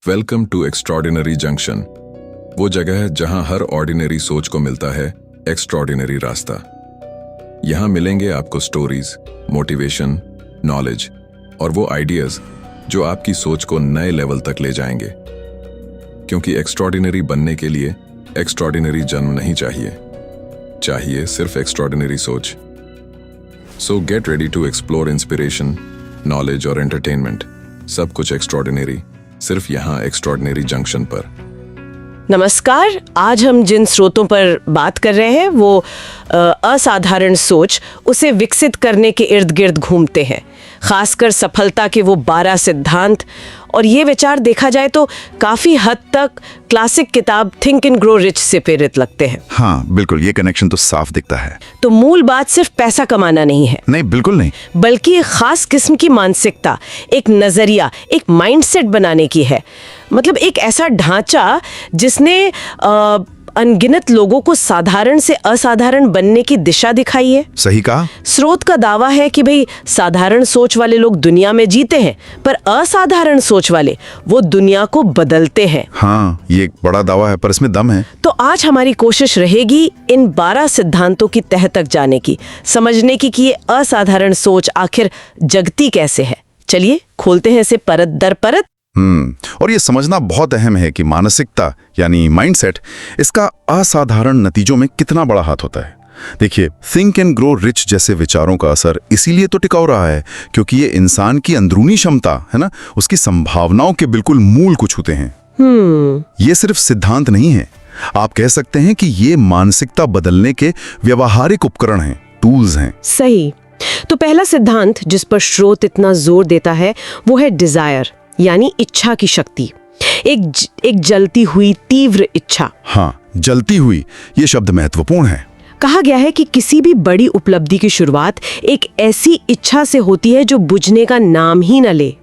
Welcome to extraordinary junction, वो जगह है जहां हर ऑर्डिनरी सोच को मिलता है एक्स्ट्रॉर्डिनरी रास्ता। यहां मिलेंगे आपको स्टोरीज, मोटिवेशन, नॉलेज और वो आइडियाज जो आपकी सोच को नए लेवल तक ले जाएंगे। क्योंकि एक्स्ट्रॉर्डिनरी बनने के लिए एक्स्ट्रॉर्डिनरी जन्म नहीं चाहिए सिर्फ एक्स्ट्रॉर्डिनरी सोच। So get ready to explore inspiration, knowledge और एंटरटेनमेंट, सब कुछ एक्स्ट्रॉर्डिनरी, सिर्फ यहाँ एक्स्ट्रॉर्डिनरी जंक्शन पर। नमस्कार। आज हम जिन स्रोतों पर बात कर रहे हैं वो असाधारण सोच, उसे विकसित करने के इर्द गिर्द घूमते हैं, खासकर सफलता के वो 12 सिद्धांत। और ये विचार देखा जाए तो काफी हद तक क्लासिक किताब थिंक एंड ग्रो रिच से प्रेरित लगते हैं। हाँ बिल्कुल, ये कनेक्शन तो साफ दिखता है। तो मूल बात सिर्फ पैसा कमाना नहीं है, नहीं बिल्कुल नहीं, बल्कि एक खास किस्म की मानसिकता, एक नजरिया, एक माइंडसेट बनाने की है। मतलब एक ऐसा ढांचा जिसने अनगिनत लोगों को साधारण से असाधारण बनने की दिशा दिखाई है। सही कहा। स्रोत का दावा है कि भाई साधारण सोच वाले लोग दुनिया में जीते हैं, पर असाधारण सोच वाले वो दुनिया को बदलते हैं। हाँ, ये एक बड़ा दावा है, पर इसमें दम है। तो आज हमारी कोशिश रहेगी इन 12 सिद्धांतों की तह तक जाने की, समझने की कि ये असाधारण सोच आखिर जगती कैसे है। चलिए खोलते हैं इसे परत दर परत। और ये समझना बहुत अहम है कि मानसिकता यानी माइंडसेट, इसका असाधारण नतीजों में कितना बड़ा हाथ होता है। देखिए, थिंक एंड ग्रो रिच जैसे विचारों का असर इसीलिए तो टिकाऊ रहा है क्योंकि ये इंसान की अंदरूनी क्षमता है ना, उसकी संभावनाओं के बिल्कुल मूल को छूते हैं। ये सिर्फ सिद्धांत नहीं है, आप कह सकते हैं कि ये मानसिकता बदलने के व्यवहारिक उपकरण हैं, टूल्स हैं। सही। तो पहला सिद्धांत जिस पर स्रोत इतना जोर देता है वो है डिजायर, यानी इच्छा की शक्ति। एक जलती हुई तीव्र इच्छा। हाँ, जलती हुई, ये शब्द महत्वपूर्ण है। कहा गया है कि किसी भी बड़ी उपलब्धि की शुरुआत एक ऐसी इच्छा से होती है जो बुझने का नाम ही न ले।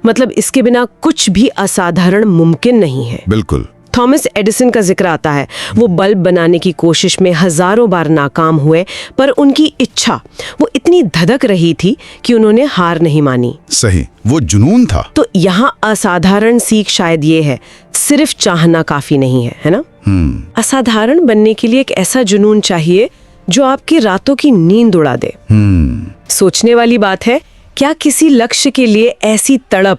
मतलब इसके बिना कुछ भी असाधारण मुमकिन नहीं है। बिल्कुल। थॉमस एडिसन का जिक्र आता है। वो बल्ब बनाने की कोशिश में हजारों बार नाकाम हुए, पर उनकी इच्छा वो इतनी धधक रही थी कि उन्होंने हार नहीं मानी। सही, वो जुनून था। तो यहाँ असाधारण सीख शायद ये है, सिर्फ चाहना काफी नहीं है ना? असाधारण बनने के लिए एक ऐसा जुनून चाहिए जो आपकी रातों की नींद उड़ा दे। सोचने वाली बात है, क्या किसी लक्ष्य के लिए ऐसी तड़प,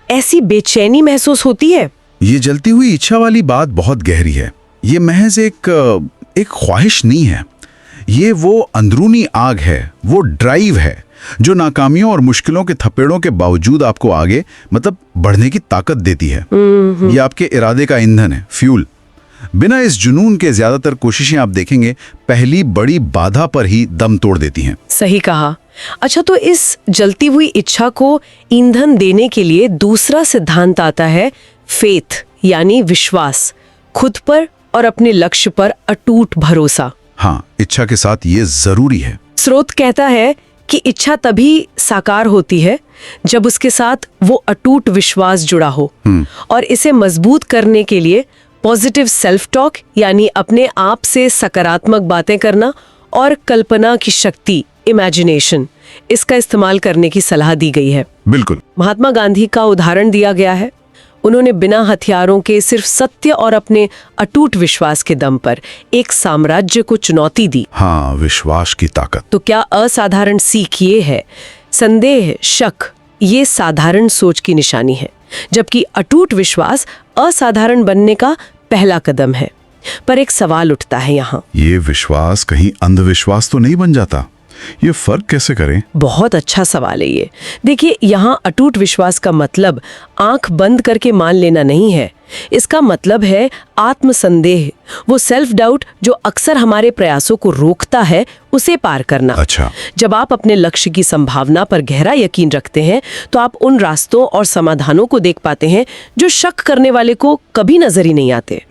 ऐसी बेचैनी महसूस होती है? ये जलती हुई इच्छा वाली बात बहुत गहरी है। ये महज एक ख्वाहिश नहीं है, ये वो अंदरूनी आग है, वो ड्राइव है जो नाकामियों और मुश्किलों के थपेड़ों के बावजूद आपको आगे मतलब बढ़ने की ताकत देती है। ये आपके इरादे का ईंधन है, फ्यूल। बिना इस जुनून के ज्यादातर कोशिशें आप देखेंगे पहली बड़ी बाधा पर ही दम तोड़ देती हैं। सही कहा। अच्छा, तो इस जलती हुई इच्छा को ईंधन देने के लिए दूसरा सिद्धांत आता है, फेथ, यानी विश्वास, खुद पर और अपने लक्ष्य पर अटूट भरोसा। हाँ, इच्छा के साथ ये जरूरी है। स्रोत कहता है कि इच्छा तभी साकार होती है जब उसके साथ वो अटूट विश्वास जुड़ा हो। और इसे मजबूत करने के लिए पॉजिटिव सेल्फ टॉक, यानी अपने आप से सकारात्मक बातें करना, और कल्पना की शक्ति, इमेजिनेशन, इसका इस्तेमाल करने की सलाह दी गई है। बिल्कुल। महात्मा गांधी का उदाहरण दिया गया है। उन्होंने बिना हथियारों के सिर्फ सत्य और अपने अटूट विश्वास के दम पर एक साम्राज्य को चुनौती दी। हाँ, विश्वास की ताकत। तो क्या असाधारण सीख ये है, संदेह, शक ये साधारण सोच की निशानी है, जबकि अटूट विश्वास असाधारण बनने का पहला कदम है। पर एक सवाल उठता है यहाँ, ये विश्वास कहीं अंधविश्वास तो नहीं बन जाता? ये फर्क कैसे करें? बहुत अच्छा सवाल है ये। देखिए, यहाँ अटूट विश्वास का मतलब आंख बंद करके मान लेना नहीं है। इसका मतलब है आत्मसंदेह, वो सेल्फ डाउट जो अक्सर हमारे प्रयासों को रोकता है, उसे पार करना। अच्छा। जब आप अपने लक्ष्य की संभावना पर गहरा यकीन रखते हैं तो आप उन रास्तों और समाधानों को देख पाते हैं जो शक करने वाले को कभी नजर ही नहीं आते।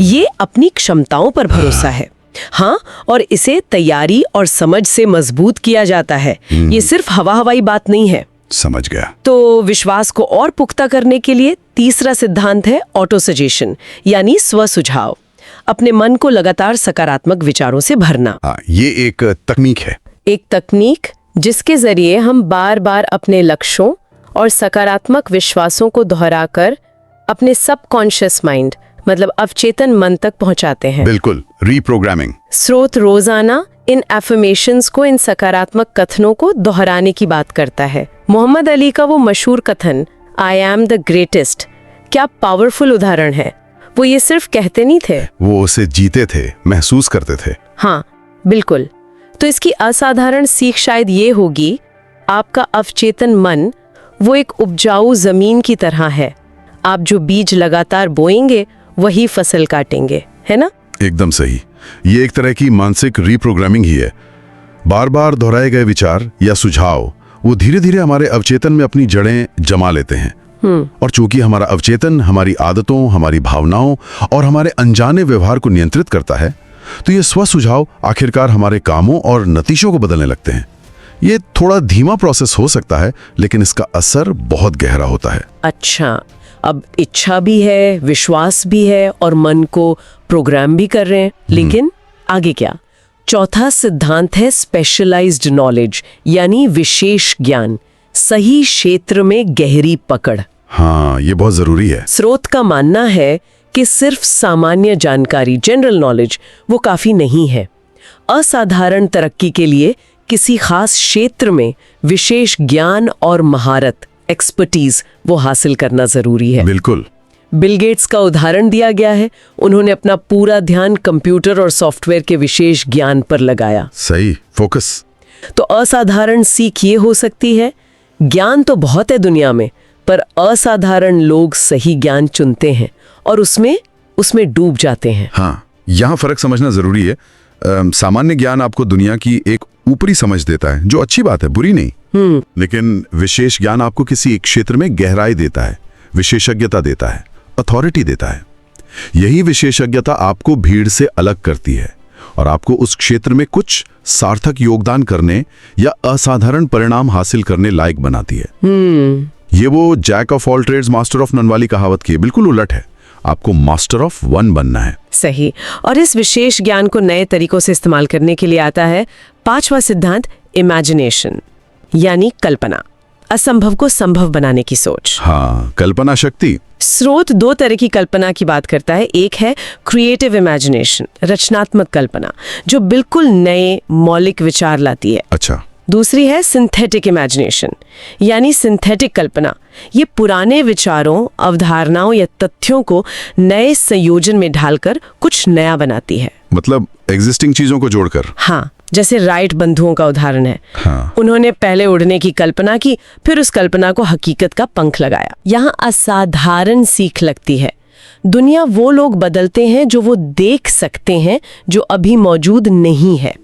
ये अपनी क्षमताओं पर भरोसा है। हाँ, और इसे तैयारी और समझ से मजबूत किया जाता है। ये सिर्फ हवाई बात नहीं है। समझ गया। तो विश्वास को और पुख्ता करने के लिए तीसरा सिद्धांत है ऑटो सजेशन, यानी स्व सुझाव। अपने मन को लगातार सकारात्मक विचारों से भरना। ये एक तकनीक है। एक तकनीक जिसके जरिए हम बार बार अपने लक्ष्यों और सकारात्मक विश्वासों को दोहराकर अपने सबकॉन्शियस माइंड मतलब अवचेतन मन तक पहुंचाते हैं। बिल्कुल, रीप्रोग्रामिंग। स्रोत रोजाना इन एफर्मेशंस को, इन सकारात्मक कथनों को दोहराने की बात करता है। मोहम्मद अली का वो मशहूर कथन आई एम द ग्रेटेस्ट क्या पावरफुल उदाहरण है। वो ये सिर्फ कहते नहीं थे, वो उसे जीते थे, महसूस करते थे। हाँ बिल्कुल। तो इसकी असाधारण सीख शायद ये होगी, आपका अवचेतन मन वो एक उपजाऊ जमीन की तरह है। आप जो बीज लगातार बोएंगे वही फसल काटेंगे, है ना? एकदम सही। ये एक तरह की मानसिक रीप्रोग्रामिंग ही है। बार बार दोहराए गए विचार या सुझाव वो धीरे धीरे हमारे अवचेतन में अपनी जड़ें जमा लेते हैं। और चूंकि हमारा अवचेतन हमारी आदतों, हमारी भावनाओं और हमारे अनजाने व्यवहार को नियंत्रित करता है, तो ये स्व सुझाव आखिरकार हमारे कामों और नतीजों को बदलने लगते हैं। ये थोड़ा धीमा प्रोसेस हो सकता है, लेकिन इसका असर बहुत गहरा होता है। अच्छा, अब इच्छा भी है, विश्वास भी है और मन को प्रोग्राम भी कर रहे हैं, लेकिन आगे क्या? चौथा सिद्धांत है स्पेशलाइज्ड नॉलेज, यानी विशेष ज्ञान, सही क्षेत्र में गहरी पकड़। हाँ, ये बहुत जरूरी है। स्रोत का मानना है कि सिर्फ सामान्य जानकारी, जनरल नॉलेज, वो काफी नहीं है। असाधारण तरक्की के लिए किसी खास क्षेत्र में विशेष ज्ञान और महारत, एक्सपर्टीज, वो हासिल करना जरूरी है। बिल्कुल। बिल गेट्स का उदाहरण दिया गया है। उन्होंने अपना पूरा ध्यान कंप्यूटर और सॉफ्टवेयर के विशेष ज्ञान पर लगाया। सही, फोकस। तो असाधारण सीख ये हो सकती है, ज्ञान तो बहुत है दुनिया में, पर असाधारण लोग सही ज्ञान चुनते हैं और उसमें डूब जाते हैं। हाँ, यहाँ फर्क समझना जरूरी है। सामान्य ज्ञान आपको दुनिया की एक ऊपरी समझ देता है, जो अच्छी बात है, बुरी नहीं। लेकिन विशेष ज्ञान आपको किसी एक क्षेत्र में गहराई देता है, विशेषज्ञता देता है, अथॉरिटी देता है। यही विशेषज्ञता आपको भीड़ से अलग करती है और आपको उस क्षेत्र में कुछ सार्थक योगदान करने या असाधारण परिणाम हासिल करने लायक बनाती है। ये वो jack of all trades master of none वाली कहावत की बिल्कुल उलट है। आपको मास्टर ऑफ वन बनना है। सही। और इस विशेष ज्ञान को नए तरीकों से इस्तेमाल करने के लिए आता है पांचवा सिद्धांत, इमेजिनेशन, यानी कल्पना, असंभव को संभव बनाने की सोच। हाँ, कल्पना शक्ति। स्रोत दो तरह की कल्पना की बात करता है। एक है क्रिएटिव इमेजिनेशन, रचनात्मक कल्पना, जो बिल्कुल नए मौलिक विचार लाती है। अच्छा। दूसरी है सिंथेटिक इमेजिनेशन, यानी सिंथेटिक कल्पना। ये पुराने विचारों, अवधारणाओं या तथ्यों को नए संयोजन में ढालकर कुछ नया बनाती है। मतलब एग्जिस्टिंग चीजों को जोड़कर। हाँ, जैसे राइट बंधुओं का उदाहरण है। हाँ। उन्होंने पहले उड़ने की कल्पना की, फिर उस कल्पना को हकीकत का पंख लगाया। यहाँ असाधारण सीख लगती है। दुनिया वो लोग बदलते हैं जो वो देख सकते हैं, जो अभी मौजूद नहीं है।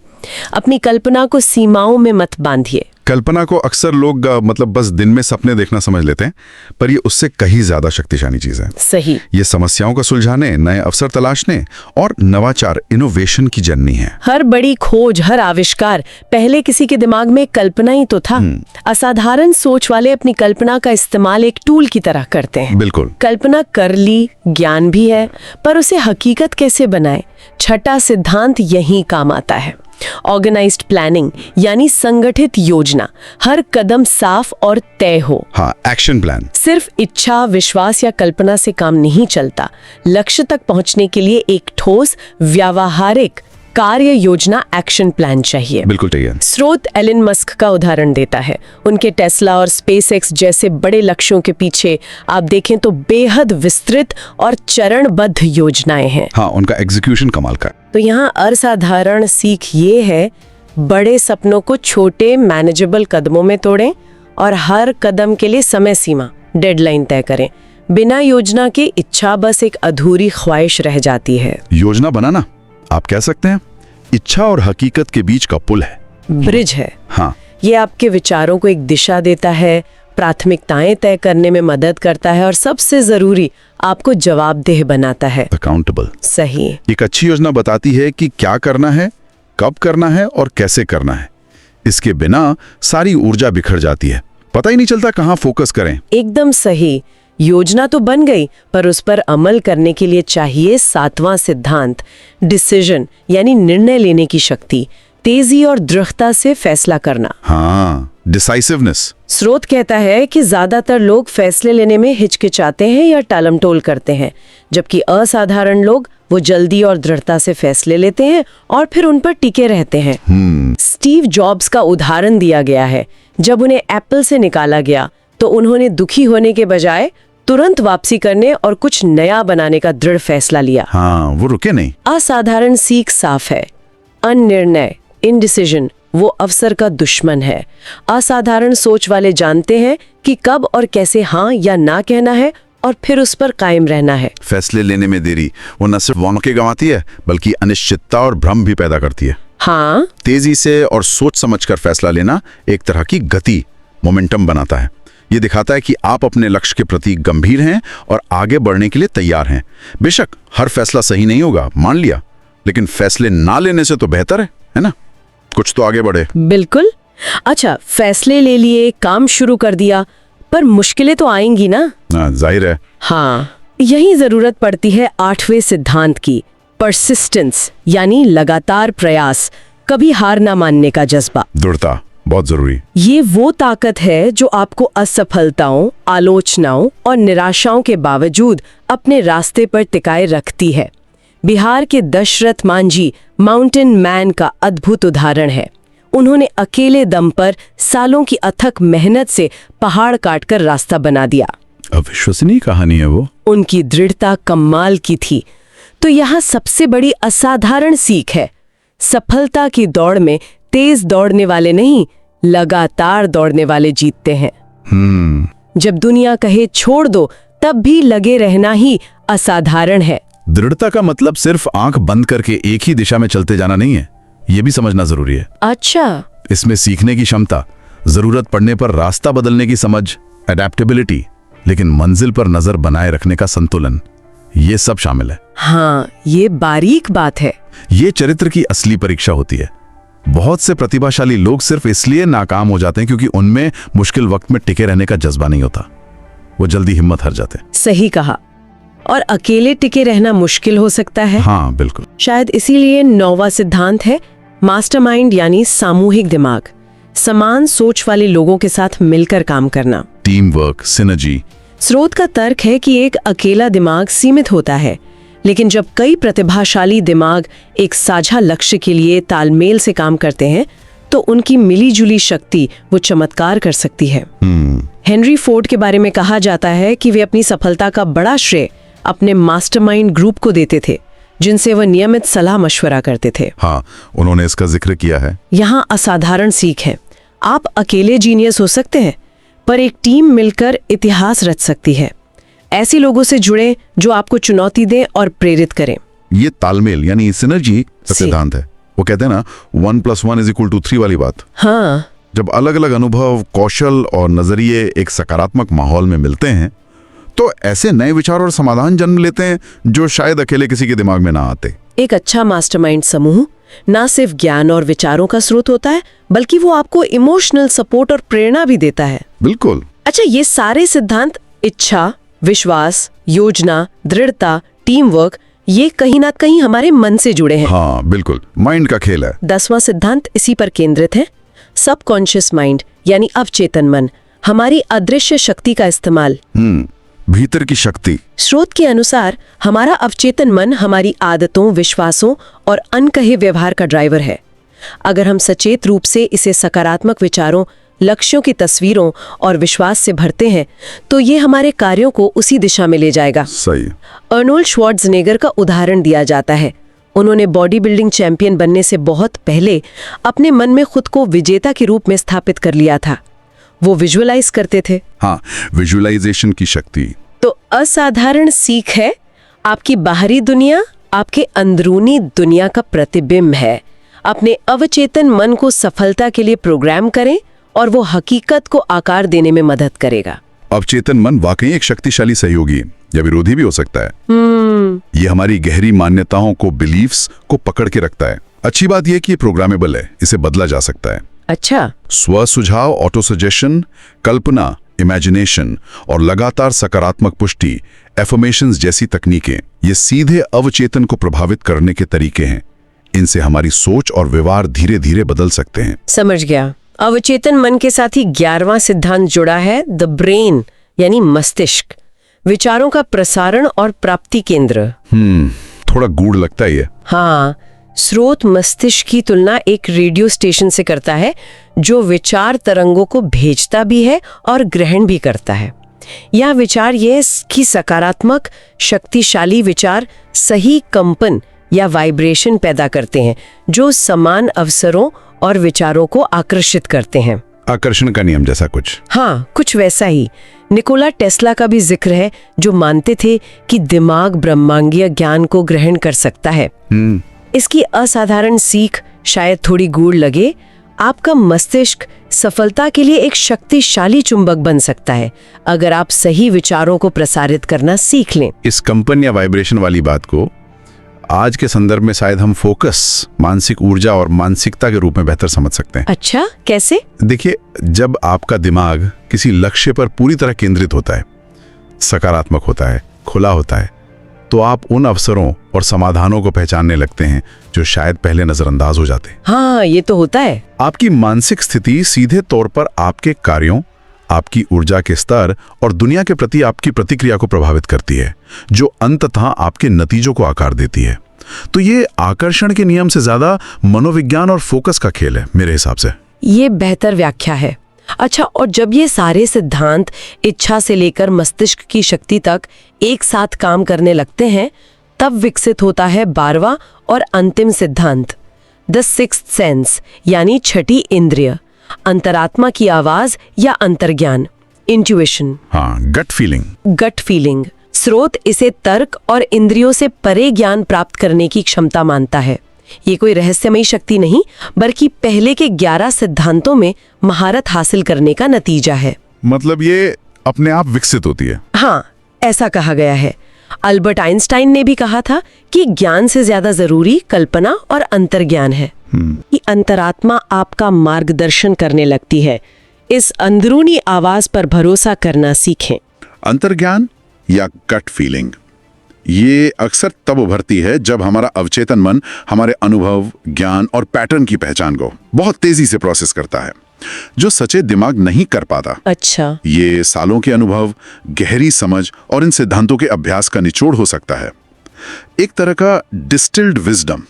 अपनी कल्पना को सीमाओं में मत बांधिए। कल्पना को अक्सर लोग मतलब बस दिन में सपने देखना समझ लेते हैं, पर ये उससे कहीं ज्यादा शक्तिशाली चीज है। सही। ये समस्याओं का सुलझाने, नए अवसर तलाशने और नवाचार, इनोवेशन की जननी है। हर बड़ी खोज, हर आविष्कार पहले किसी के दिमाग में कल्पना ही तो था। असाधारण सोच वाले अपनी कल्पना का इस्तेमाल एक टूल की तरह करते हैं। बिल्कुल। कल्पना कर ली, ज्ञान भी है, पर उसे हकीकत कैसे बनाए? छठा सिद्धांत यही काम आता है। ऑर्गेनाइज्ड प्लानिंग, यानी संगठित योजना, हर कदम साफ और तय हो। हाँ, एक्शन प्लान। सिर्फ इच्छा, विश्वास या कल्पना से काम नहीं चलता। लक्ष्य तक पहुंचने के लिए एक ठोस, व्यावहारिक कार्य योजना, एक्शन प्लान चाहिए। बिल्कुल चाहिए। स्रोत एलन मस्क का उदाहरण देता है। उनके टेस्ला और स्पेसएक्स जैसे बड़े लक्ष्यों के पीछे आप देखें तो बेहद विस्तृत और चरणबद्ध योजनाएं हैं। हाँ, उनका एग्जीक्यूशन कमाल का। तो यहाँ असाधारण सीख ये है, बड़े सपनों को छोटे मैनेजेबल कदमों में तोड़ें और हर कदम के लिए समय सीमा, डेडलाइन तय करें। बिना योजना के इच्छा बस एक अधूरी ख्वाहिश रह जाती है। योजना बनाना, आप कह सकते हैं, इच्छा और हकीकत के बीच का पुल है, ब्रिज है। हाँ। ये आपके विचारों को एक दिशा देता है, प्राथमिकताएं तय करने में मदद करता है और सबसे जरूरी, आपको जवाबदेह बनाता है, अकाउंटेबल। सही। एक अच्छी योजना बताती है कि क्या करना है, कब करना है और कैसे करना है। इसके बिना सारी ऊर्जा बिखर जाती है, पता ही नहीं चलता कहाँ फोकस करें। एकदम सही। योजना तो बन गई, पर उस पर अमल करने के लिए चाहिए सातवां सिद्धांत, डिसीजन, यानी निर्णय लेने की शक्ति, तेजी और दृढ़ता से फैसला करना। हाँ, डिसाइसिवनेस। स्रोत कहता है कि ज्यादातर लोग फैसले लेने में हिचकिचाते हैं या टालमटोल करते हैं, जबकि असाधारण लोग वो जल्दी और दृढ़ता से फैसले लेते हैं और फिर उन पर टिके रहते हैं। स्टीव जॉब्स का उदाहरण दिया गया है। जब उन्हें एप्पल से निकाला गया तो उन्होंने दुखी होने के बजाय तुरंत वापसी करने और कुछ नया बनाने का दृढ़ फैसला लिया। हाँ, वो रुके नहीं। असाधारण सीख साफ है। अनिर्णय, इनडिसीजन, वो अवसर का दुश्मन है। असाधारण सोच वाले जानते हैं कि कब और कैसे हाँ या ना कहना है और फिर उस पर कायम रहना है। फैसले लेने में देरी वो न सिर्फ मौके गंवाती है बल्कि अनिश्चितता और भ्रम भी पैदा करती है। हाँ, तेजी से और सोच समझकर फैसला लेना एक तरह की गति, मोमेंटम बनाता है। ये दिखाता है कि आप अपने लक्ष्य के प्रति गंभीर हैं और आगे बढ़ने के लिए तैयार हैं। बेशक हर फैसला सही नहीं होगा, मान लिया, लेकिन फैसले ना लेने से तो बेहतर है ना? कुछ तो आगे बढ़े। बिल्कुल। अच्छा, फैसले ले लिए, काम शुरू कर दिया, पर मुश्किलें तो आएंगी ना? जाहिर है। हाँ, यही जरूरत पड़ती है 8वें सिद्धांत की, परसिस्टेंस, यानी लगातार प्रयास, कभी हार ना मानने का जज्बा। दृढ़ता बहुत जरूरी। ये वो ताकत है जो आपको असफलताओं, आलोचनाओं और निराशाओं के बावजूद अपने रास्ते पर टिकाए रखती है। बिहार के दशरथ मांझी माउंटेन मैन का अद्भुत उदाहरण है। उन्होंने अकेले दम पर सालों की अथक मेहनत से पहाड़ काटकर रास्ता बना दिया। अविश्वसनीय कहानी है वो। उनकी दृढ़ता कमाल की थी। तो यहाँ सबसे बड़ी असाधारण सीख है, सफलता की दौड़ में तेज दौड़ने वाले नहीं, लगातार दौड़ने वाले जीतते हैं। जब दुनिया कहे छोड़ दो, तब भी लगे रहना ही असाधारण है। दृढ़ता का मतलब सिर्फ आंख बंद करके एक ही दिशा में चलते जाना नहीं है, ये भी समझना जरूरी है। अच्छा, इसमें सीखने की क्षमता, जरूरत पड़ने पर रास्ता बदलने की समझ, एडेप्टेबिलिटी, लेकिन मंजिल पर नजर बनाए रखने का संतुलन, ये सब शामिल है। हाँ, ये बारीक बात है। ये चरित्र की असली परीक्षा होती है। बहुत से प्रतिभाशाली लोग सिर्फ इसलिए नाकाम हो जाते हैं क्योंकि उनमें मुश्किल वक्त में टिके रहने का जज्बा नहीं होता। वो जल्दी हिम्मत हार जाते हैं। सही कहा। और अकेले टिके रहना मुश्किल हो सकता है। हाँ, बिल्कुल। शायद इसीलिए 9वां सिद्धांत है मास्टरमाइंड, यानी सामूहिक दिमाग, समान सोच वाले लोगों के साथ मिलकर काम करना, टीम वर्क, सिनर्जी। स्रोत का तर्क है कि एक अकेला दिमाग सीमित होता है, लेकिन जब कई प्रतिभाशाली दिमाग एक साझा लक्ष्य के लिए तालमेल से काम करते हैं तो उनकी मिलीजुली शक्ति वो चमत्कार कर सकती है। हेनरी फोर्ड के बारे में कहा जाता है कि वे अपनी सफलता का बड़ा श्रेय अपने मास्टरमाइंड ग्रुप को देते थे, जिनसे वह नियमित सलाह मशवरा करते थे। हाँ, उन्होंने इसका जिक्र किया है। यहाँ असाधारण सीख है। आप अकेले जीनियस हो सकते हैं, पर एक टीम मिलकर इतिहास रच सकती है। ऐसे लोगों से जुड़े जो आपको चुनौती दें और प्रेरित करें। ये तालमेल यानी सिनर्जी का सिद्धांत है। वो कहते हैं ना 1+1=3 वाली बात। हाँ, जब अलग अलग अनुभव, कौशल और नजरिए एक सकारात्मक माहौल में मिलते हैं तो ऐसे नए विचार और समाधान जन्म लेते हैं जो शायद अकेले किसी के दिमाग में ना आते। एक अच्छा मास्टरमाइंड समूह ना सिर्फ ज्ञान और विचारों का स्रोत होता है, बल्कि वो आपको इमोशनल सपोर्ट और प्रेरणा भी देता है। बिल्कुल। अच्छा, ये सारे सिद्धांत इच्छा, विश्वास, योजना, दृढ़ता, टीम वर्क, ये कहीं ना कहीं हमारे मन से जुड़े हैं। हाँ, बिल्कुल, माइंड का खेल है। 10वां सिद्धांत इसी पर केंद्रित है। सबकॉन्शियस माइंड यानी अवचेतन मन, हमारी अदृश्य शक्ति का इस्तेमाल। भीतर की शक्ति। स्रोत के अनुसार हमारा अवचेतन मन हमारी आदतों, विश्वासों और अनकहे व्यवहार का ड्राइवर है। अगर हम सचेत रूप से इसे सकारात्मक विचारों, लक्ष्यों की तस्वीरों और विश्वास से भरते हैं तो ये हमारे कार्यों को उसी दिशा में ले जाएगा। सही। अर्नोल्ड श्वार्ज़नेगर का उदाहरण दिया जाता है। उन्होंने बॉडी बिल्डिंग चैंपियन बनने से बहुत पहले अपने मन में खुद को विजेता के रूप में स्थापित कर लिया था। वो विजुअलाइज करते थे। हाँ, विजुअलाइजेशन की शक्ति। तो असाधारण सीख है, आपकी बाहरी दुनिया आपके अंदरूनी दुनिया का प्रतिबिंब है। अपने अवचेतन मन को सफलता के लिए प्रोग्राम करें और वो हकीकत को आकार देने में मदद करेगा। अवचेतन मन वाकई एक शक्तिशाली सहयोगी या विरोधी भी हो सकता है। ये हमारी गहरी मान्यताओं को, बिलीफ्स को पकड़ के रखता है। अच्छी बात यह कि ये प्रोग्रामेबल है, इसे बदला जा सकता है। अच्छा। स्व सुझाव, ऑटो सजेशन, कल्पना, इमेजिनेशन और लगातार सकारात्मक पुष्टि, एफर्मेशंस जैसी तकनीकें ये सीधे अवचेतन को प्रभावित करने के तरीके हैं। इनसे हमारी सोच और व्यवहार धीरे धीरे बदल सकते हैं। समझ गया। अवचेतन मन के साथ ही 11वां सिद्धांत जुड़ा है, द ब्रेन यानी मस्तिष्क, विचारों का प्रसारण और प्राप्ति केंद्र। थोड़ा गूढ़ लगता है ये। हाँ, स्रोत मस्तिष्क की तुलना एक रेडियो स्टेशन से करता है जो विचार तरंगों को भेजता भी है और ग्रहण भी करता है। यह विचार ये कि सकारात्मक शक्तिशाली विचार सही कंपन या वाइब्रेशन पैदा करते हैं जो समान अवसरों और विचारों को आकर्षित करते हैं। आकर्षण का नियम जैसा कुछ। हाँ, कुछ वैसा ही। निकोला टेस्ला का भी जिक्र है जो मानते थे कि दिमाग ब्रह्मांडीय ज्ञान को ग्रहण कर सकता है। इसकी असाधारण सीख शायद थोड़ी गूढ़ लगे। आपका मस्तिष्क सफलता के लिए एक शक्तिशाली चुंबक बन सकता है अगर आप सही विचारों को प्रसारित करना सीख लें। इस कंपन या वाइब्रेशन वाली बात को आज के संदर्भ में शायद हम फोकस, मानसिक ऊर्जा और मानसिकता के रूप में बेहतर समझ सकते हैं। अच्छा, कैसे? देखिए, जब आपका दिमाग किसी लक्ष्य पर पूरी तरह केंद्रित होता है, सकारात्मक होता है, खुला होता है, तो आप उन अवसरों और समाधानों को पहचानने लगते हैं जो शायद पहले नजरअंदाज हो जाते। हाँ, ये तो होता है। आपकी मानसिक स्थिति सीधे तौर पर आपके कार्यों, आपकी ऊर्जा के स्तर और दुनिया के प्रति आपकी प्रतिक्रिया को प्रभावित करती है, जो अंततः आपके नतीजों को आकार देती है। तो ये आकर्षण के नियम से ज्यादा मनोविज्ञान और फोकस का खेल है मेरे हिसाब से। ये बेहतर व्याख्या है। अच्छा, और जब ये सारे सिद्धांत इच्छा से लेकर मस्तिष्क की शक्ति तक एक साथ काम करने लगते हैं, तब विकसित होता है 12वां और अंतिम सिद्धांत, द सिक्स्थ सेंस यानी छठी इंद्रिय, अंतरात्मा की आवाज या अंतर्ज्ञान, इंट्यूइशन। हाँ, गट फीलिंग। Gut feeling. स्रोत इसे तर्क और इंद्रियों से परे ज्ञान प्राप्त करने की क्षमता मानता है। ये कोई रहस्यमयी शक्ति नहीं, बल्कि पहले के 11 सिद्धांतों में महारत हासिल करने का नतीजा है। मतलब ये अपने आप विकसित होती है। हाँ, ऐसा कहा गया है। अल्बर्ट आइंस्टाइन ने भी कहा था कि ज्ञान से ज्यादा जरूरी कल्पना और अंतर्ज्ञान है। ये अंतरात्मा आपका मार्गदर्शन करने लगती है। इस अंदरूनी आवाज पर भरोसा करना सीखें। अंतर्ज्ञान या गट फीलिंग, ये अक्सर तब उभरती है जब हमारा अवचेतन मन हमारे अनुभव, ज्ञान और पैटर्न की पहचान को बहुत तेजी से प्रोसेस करता है, जो सचेत दिमाग नहीं कर पाता। अच्छा। ये सालों के अनुभव, गहरी समझ और इन सिद्धांतों के अभ्यास का निचोड़ हो सकता है, एक तरह का डिस्टिल्ड विजडम।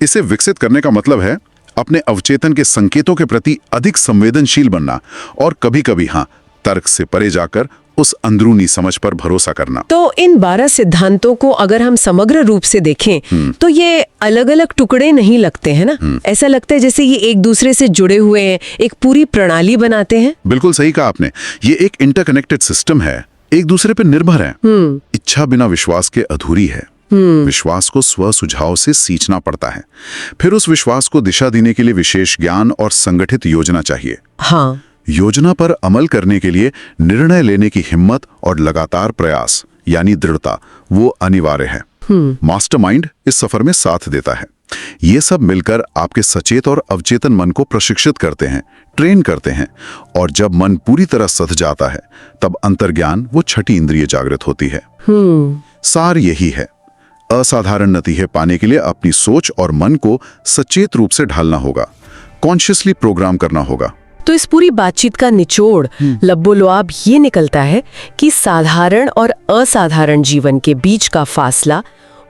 इसे विकसित करने का मतलब है अपने अवचेतन के संकेतों के प्रति अधिक संवेदनशील बनना और कभी-कभी हाँ, तर्क से परे जाकर उस अंदरूनी समझ पर भरोसा करना। तो इन 12 सिद्धांतों को अगर हम समग्र रूप से देखें तो ये अलग अलग टुकड़े नहीं लगते हैं ना। ऐसा लगता है जैसे ये एक दूसरे से जुड़े हुए हैं, एक पूरी प्रणाली बनाते हैं। बिल्कुल सही कहा आपने। ये एक इंटरकनेक्टेड सिस्टम है, एक दूसरे पर निर्भर है। इच्छा बिना विश्वास के अधूरी है। विश्वास को स्व सुझाव से सींचना पड़ता है, फिर उस विश्वास को दिशा देने के लिए विशेष ज्ञान और संगठित योजना चाहिए। हाँ, योजना पर अमल करने के लिए निर्णय लेने की हिम्मत और लगातार प्रयास यानी दृढ़ता वो अनिवार्य है। मास्टरमाइंड इस सफर में साथ देता है। ये सब मिलकर आपके सचेत और अवचेतन मन को प्रशिक्षित करते हैं, ट्रेन करते हैं, और जब मन पूरी तरह सध जाता है तब अंतर्ज्ञान वो छठी इंद्रिय जागृत होती है। सार यही है, असाधारण नतीजे पाने के लिए अपनी सोच और मन को सचेत रूप से ढालना होगा, कॉन्शियसली प्रोग्राम करना होगा। तो इस पूरी बातचीत का निचोड़ लब्बो-लुआब ये निकलता है कि साधारण और असाधारण जीवन के बीच का फासला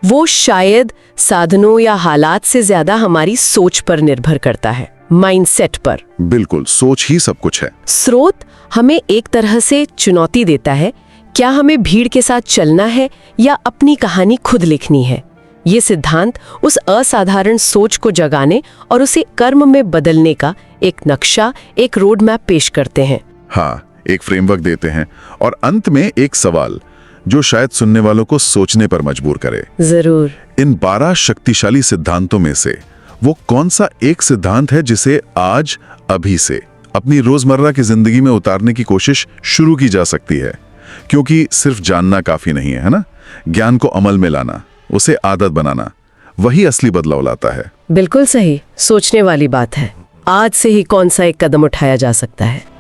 वो शायद साधनों या हालात से ज्यादा हमारी सोच पर निर्भर करता है, माइंडसेट पर। बिल्कुल, सोच ही सब कुछ है। स्रोत हमें एक तरह से चुनौती देता है, क्या हमें भीड़ के साथ चलना है या अपनी कहानी खुद लिखनी है। ये सिद्धांत उस असाधारण सोच को जगाने और उसे कर्म में बदलने का एक नक्शा, एक रोड मैप पेश करते हैं। हाँ, एक फ्रेमवर्क देते हैं और अंत में एक सवाल जो शायद सुनने वालों को सोचने पर मजबूर करे। जरूर। इन 12 शक्तिशाली सिद्धांतों में से वो कौन सा एक सिद्धांत है जिसे आज अभी से अपनी रोजमर्रा की जिंदगी में उतारने की कोशिश शुरू की जा सकती है? क्योंकि सिर्फ जानना काफी नहीं है ना, ज्ञान को अमल में लाना, उसे आदत बनाना, वही असली बदलाव लाता है। बिल्कुल सही, सोचने वाली बात है। आज से ही कौन सा एक कदम उठाया जा सकता है।